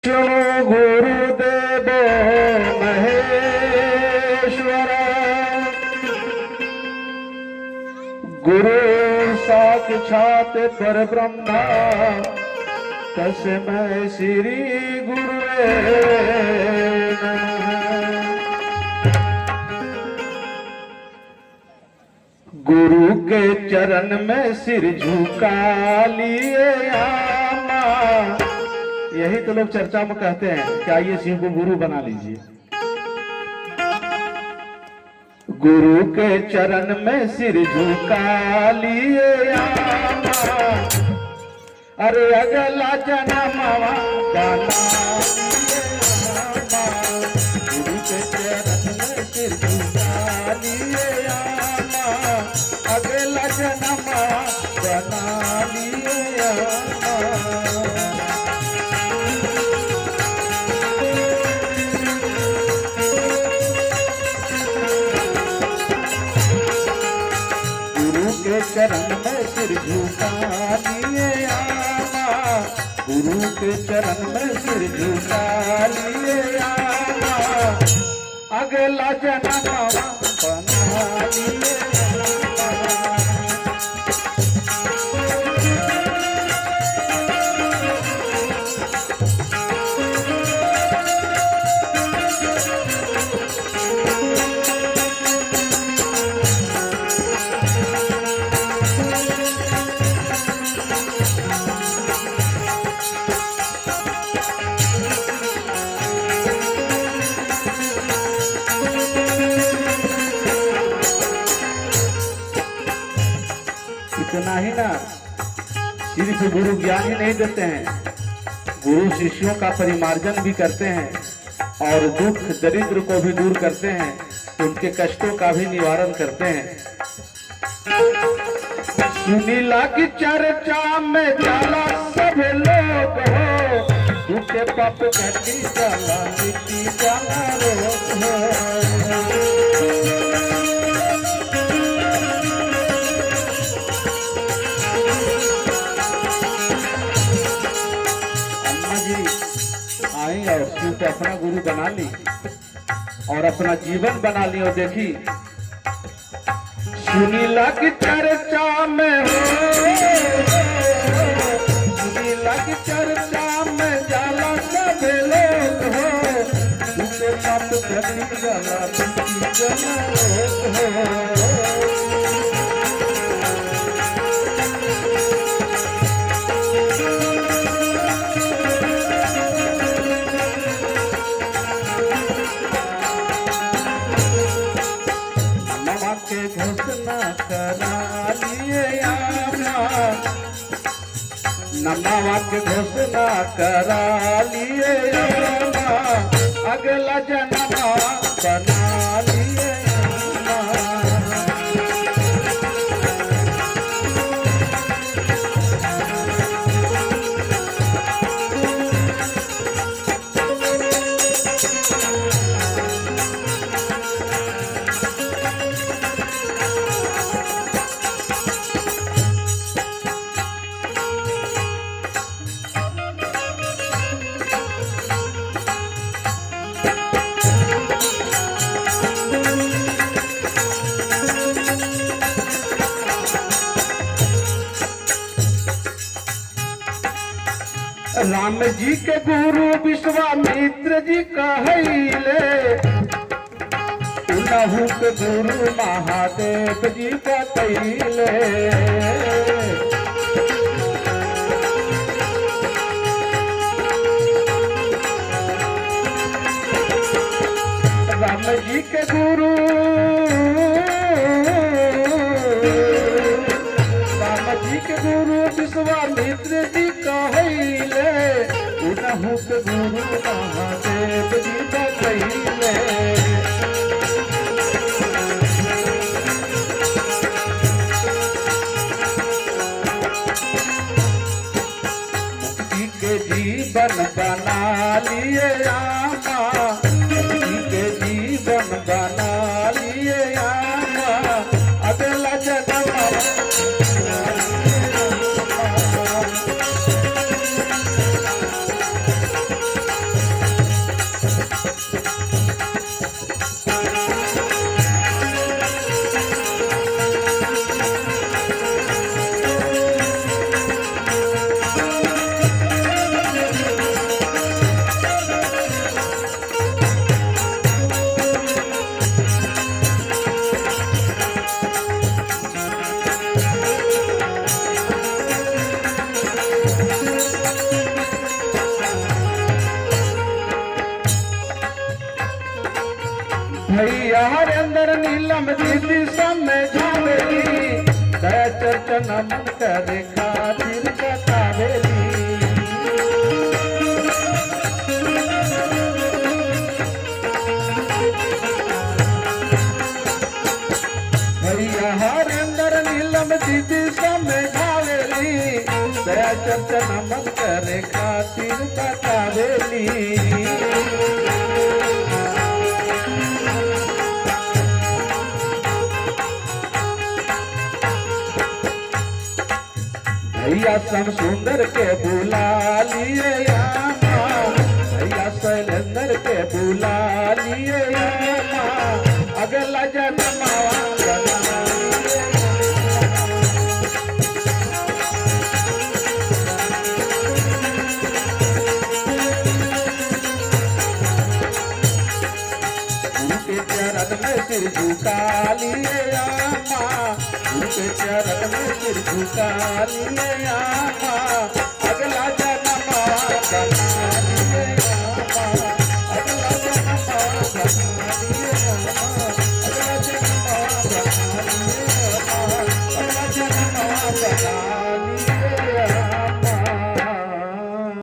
गुरुदेव महेश्वर गुरु साक्षात परब्रह्म तस्मै श्री गुरुवे नमः। गुरु के चरण में सिर झुका लिए आमा। यही तो लोग चर्चा में कहते हैं कि आइए शिव को गुरु बना लीजिए। गुरु के चरण में सिर झुका लिए आमा। अरे अगला जन्म बना लिए आमा। गुरु के चरण में सिर झुका लिए आमा। अगला जन्म बना लिए आमा। चरण में सिर झुका लिए आमा। गुरु के चरण में सिर झुका लिए आमा। अगला जन्म बना लिए इतना ही ना, सिर्फ गुरु ज्ञान ही नहीं देते हैं, गुरु शिष्यों का परिमार्जन भी करते हैं और दुख दरिद्र को भी दूर करते हैं, उनके कष्टों का भी निवारण करते हैं। सुनीला की चर्चा में जाला सब लोग हो। दुख पाप कटी जाला मिट्टी जाला रोग हो। और शिव पे अपना गुरु बना ली और अपना जीवन बना ली। और देखी सुनीला की चर्चा में हो। सुनीला की चर्चा में जाला सब लोग हो। दूसरे पाप घटी जाला जला रोग हो। घोषणा करा लिए आमा। नमवा के घोषणा करा लिए आमा। अगला जन्म बना लिए आमा। राम जी के गुरु विश्वामित्र जी कहले। उनहु के गुरु महादेव जी बतैले। राम जी के गुरु विश्वामित्र जी कहले। उनहु के गुरु महादेव जी बतैले। मुक्ति के जीवन बना लिए आमा। मुक्ति के जीवन बना लिए आमा। अगला जन्म भैया हरेंद्र नीलम दीदी समझावेली, दया चर्चन मन करे खातिर बतावेली। भैया हरेंद्र नीलम दीदी समझावेली, दया चर्चन मन करे खातिर बतावेली। भैया श्याम सुंदर के बुला लिए यामा, भैया शैलेंद्र के बुला लिए यामा, अगला जन्म बना लिए। उनके चरण में सिर झुका लिए यामा, उनके चरण में सिर झुका लिए आमा, अगला जन्म